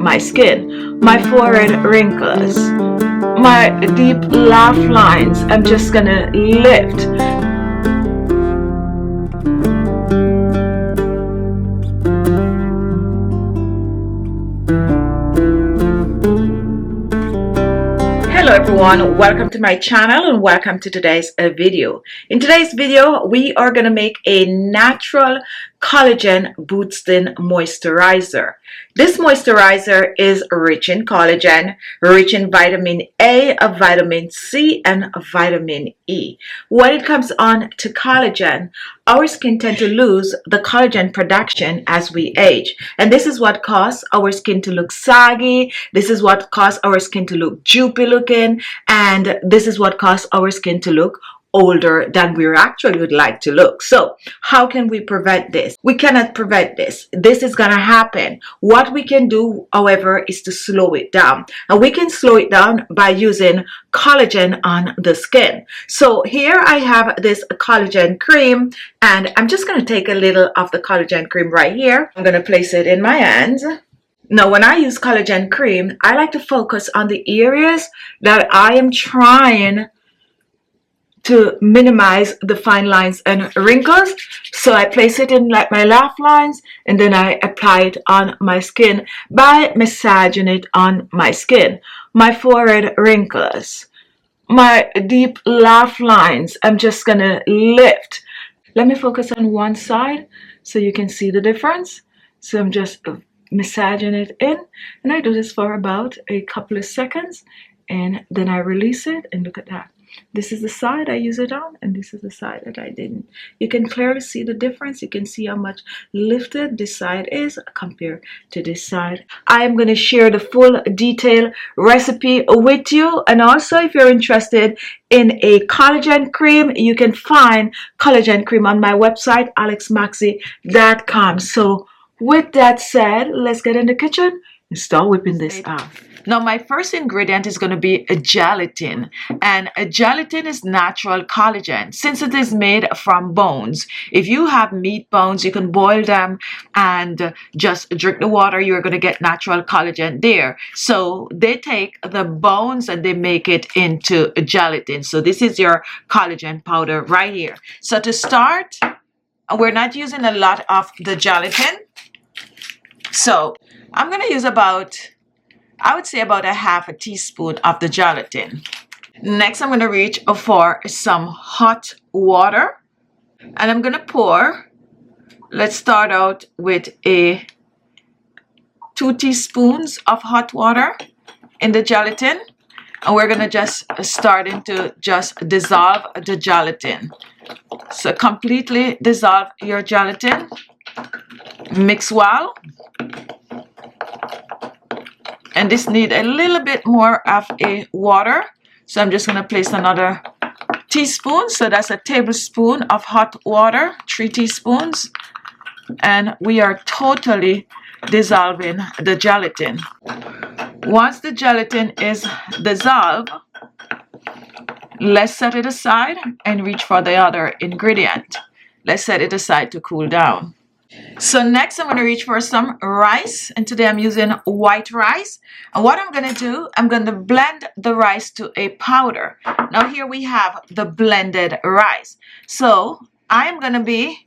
my skin. My forehead wrinkles, my deep laugh lines, I'm just gonna lift. Hello everyone, welcome to my channel and welcome to today's video. In today's video, we are going to make a natural collagen boosting moisturizer. This moisturizer is rich in collagen, rich in vitamin A, vitamin C, and vitamin E. When it comes on to collagen, our skin tends to lose the collagen production as we age. And this is what causes our skin to look saggy. This is what causes our skin to look droopy looking. And this is what causes our skin to look older than we actually would like to look. So how can we prevent this? We cannot prevent this. This is going to happen. What we can do, however, is to slow it down. And we can slow it down by using collagen on the skin. So here I have this collagen cream, and I'm just going to take a little of the collagen cream right here. I'm going to place it in my hands. Now, when I use collagen cream, I like to focus on the areas that I am trying to minimize the fine lines and wrinkles. So I place it in like my laugh lines, and then I apply it on my skin by massaging it on my skin. My forehead wrinkles, my deep laugh lines, I'm just gonna lift. Let me focus on one side so you can see the difference. So I'm just massaging it in, and I do this for about a couple of seconds, and then I release it, and look at that. This is the side I use it on, and this is the side that I didn't. You can clearly see the difference. You can see how much lifted this side is compared to this side. I am going to share the full detailed recipe with you. And also, if you're interested in a collagen cream, you can find collagen cream on my website, ALESMAXii.com. So with that said, let's get in the kitchen and start whipping this up. Now, my first ingredient is going to be a gelatin, and a gelatin is natural collagen since it is made from bones. If you have meat bones, you can boil them and just drink the water. You're going to get natural collagen there. So they take the bones and they make it into a gelatin. So this is your collagen powder right here. So to start, we're not using a lot of the gelatin. So I'm going to use about, I would say about a half a teaspoon of the gelatin. Next, I'm going to reach for some hot water, and I'm going to pour. Let's start out with 2 teaspoons of hot water in the gelatin, and we're going to just start to just dissolve the gelatin. So completely dissolve your gelatin. Mix well. And this needs a little bit more of a water. So I'm just going to place another teaspoon. So that's a tablespoon of hot water, 3 teaspoons. And we are totally dissolving the gelatin. Once the gelatin is dissolved, let's set it aside and reach for the other ingredient. Let's set it aside to cool down. So next I'm going to reach for some rice, and today I'm using white rice. And what I'm going to do, I'm going to blend the rice to a powder. Now here we have the blended rice. So I am going to be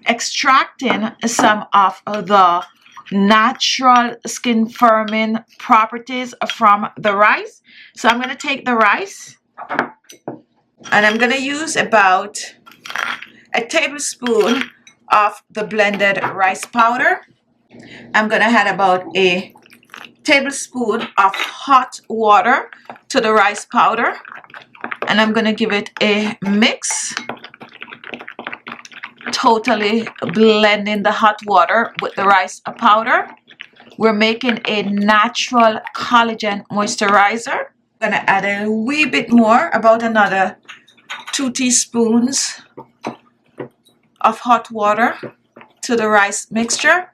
extracting some of the natural skin firming properties from the rice. So I'm going to take the rice, and I'm going to use about a tablespoon of the blended rice powder. I'm going to add about a tablespoon of hot water to the rice powder, and I'm going to give it a mix, totally blending the hot water with the rice powder. We're making a natural collagen moisturizer. I'm going to add a wee bit more, about another 2 teaspoons of hot water to the rice mixture.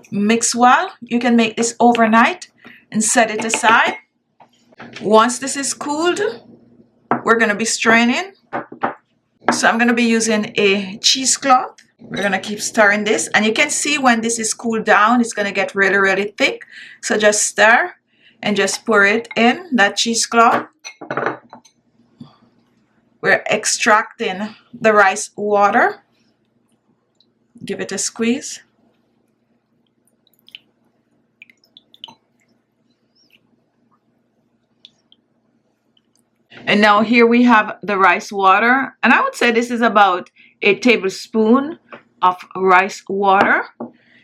Mix well. You can make this overnight and set it aside. Once this is cooled, we're going to be straining. So I'm going to be using a cheesecloth We're gonna keep stirring this, and you can see when this is cooled down, it's gonna get really, really thick. So just stir and just pour it in that cheesecloth. We're extracting the rice water. Give it a squeeze. And now here we have the rice water, and I would say this is about a tablespoon of rice water.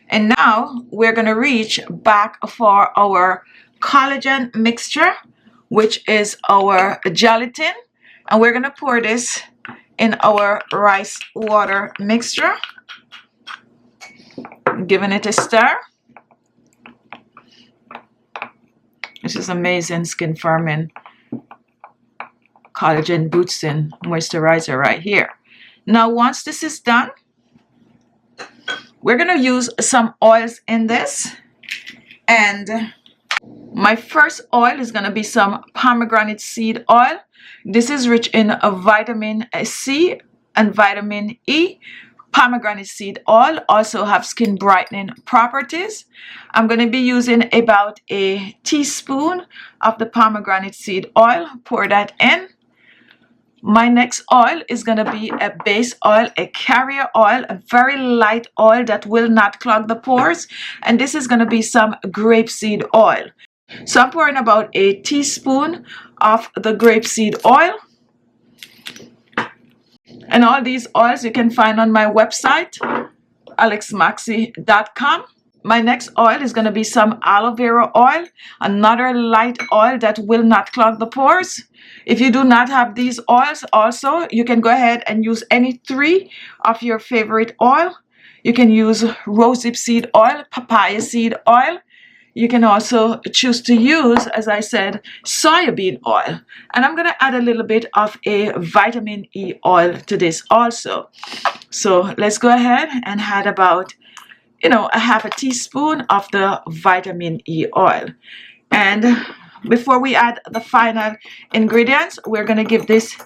And now we're going to reach back for our collagen mixture, which is our gelatin, and we're going to pour this in our rice water mixture, giving it a stir. This is amazing skin firming collagen boosting moisturizer right here. Now once this is done, we're going to use some oils in this, and my first oil is going to be some pomegranate seed oil. This is rich in vitamin C and vitamin E. Pomegranate seed oil also have skin brightening properties. I'm going to be using about a teaspoon of the pomegranate seed oil. Pour that in. My next oil is going to be a base oil, a carrier oil, a very light oil that will not clog the pores. And this is going to be some grapeseed oil. So I'm pouring about a teaspoon of the grapeseed oil. And all these oils you can find on my website, ALESMAXii.com. My next oil is going to be some aloe vera oil, another light oil that will not clog the pores. If you do not have these oils also, you can go ahead and use any three of your favorite oil. You can use rosehip seed oil, papaya seed oil. You can also choose to use, as I said, soybean oil. And I'm going to add a little bit of a vitamin E oil to this also. So let's go ahead and add about, a half a teaspoon of the vitamin E oil. And before we add the final ingredients, we're going to give this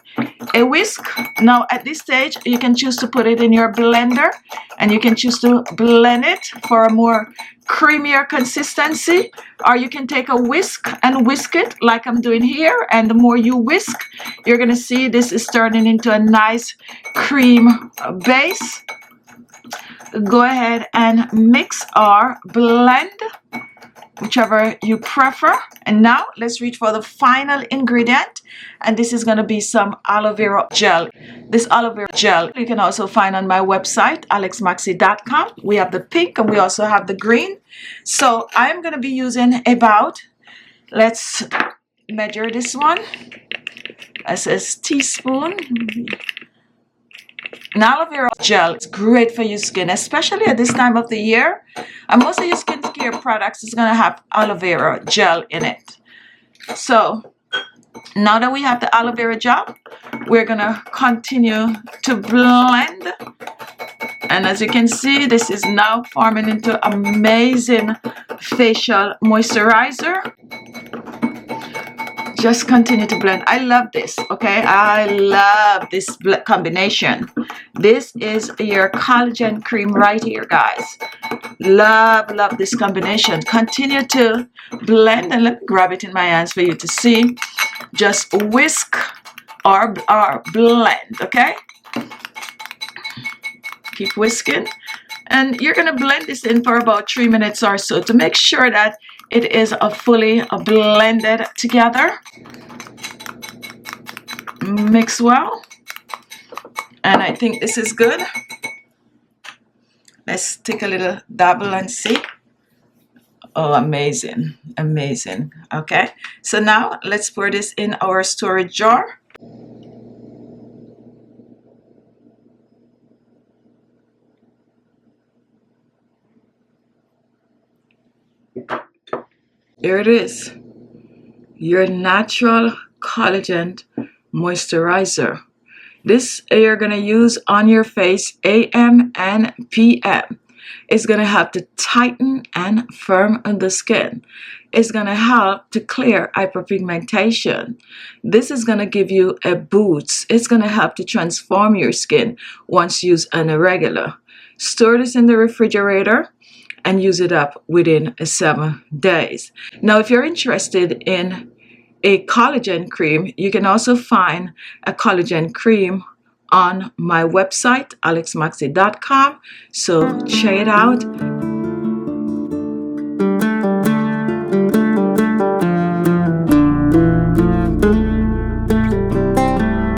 a whisk. Now at this stage, you can choose to put it in your blender, and you can choose to blend it for a more creamier consistency, or you can take a whisk and whisk it like I'm doing here. And the more you whisk, you're going to see this is turning into a nice cream base. Go ahead and mix or blend, whichever you prefer. And now let's reach for the final ingredient, and this is going to be some aloe vera gel. This aloe vera gel you can also find on my website, ALESMAXii.com. We have the pink and we also have the green. So I'm going to be using about, let's measure this one. It says teaspoon. And aloe vera gel is great for your skin, especially at this time of the year. And most of your skincare products is going to have aloe vera gel in it. So now that we have the aloe vera gel, we're going to continue to blend. And as you can see, this is now forming into amazing facial moisturizer. Just continue to blend. I love this, okay? I love this combination. This is your collagen cream right here, guys. Love this combination. Continue to blend, and let me grab it in my hands for you to see. Just whisk or blend, okay? Keep whisking. And you're going to blend this in for about 3 minutes or so to make sure that it is fully blended together. Mix well. And I think this is good. Let's take a little dabble and see. Oh, amazing. Amazing. Okay. So now let's pour this in our storage jar. Here it is, your natural collagen moisturizer. This you're going to use on your face AM and PM. It's going to help to tighten and firm the skin. It's going to help to clear hyperpigmentation. This is going to give you a boost. It's going to help to transform your skin once used on a regular. store this in the refrigerator, and use it up within 7 days. Now, if you're interested in a collagen cream, you can also find a collagen cream on my website, ALESMAXii.com. So check it out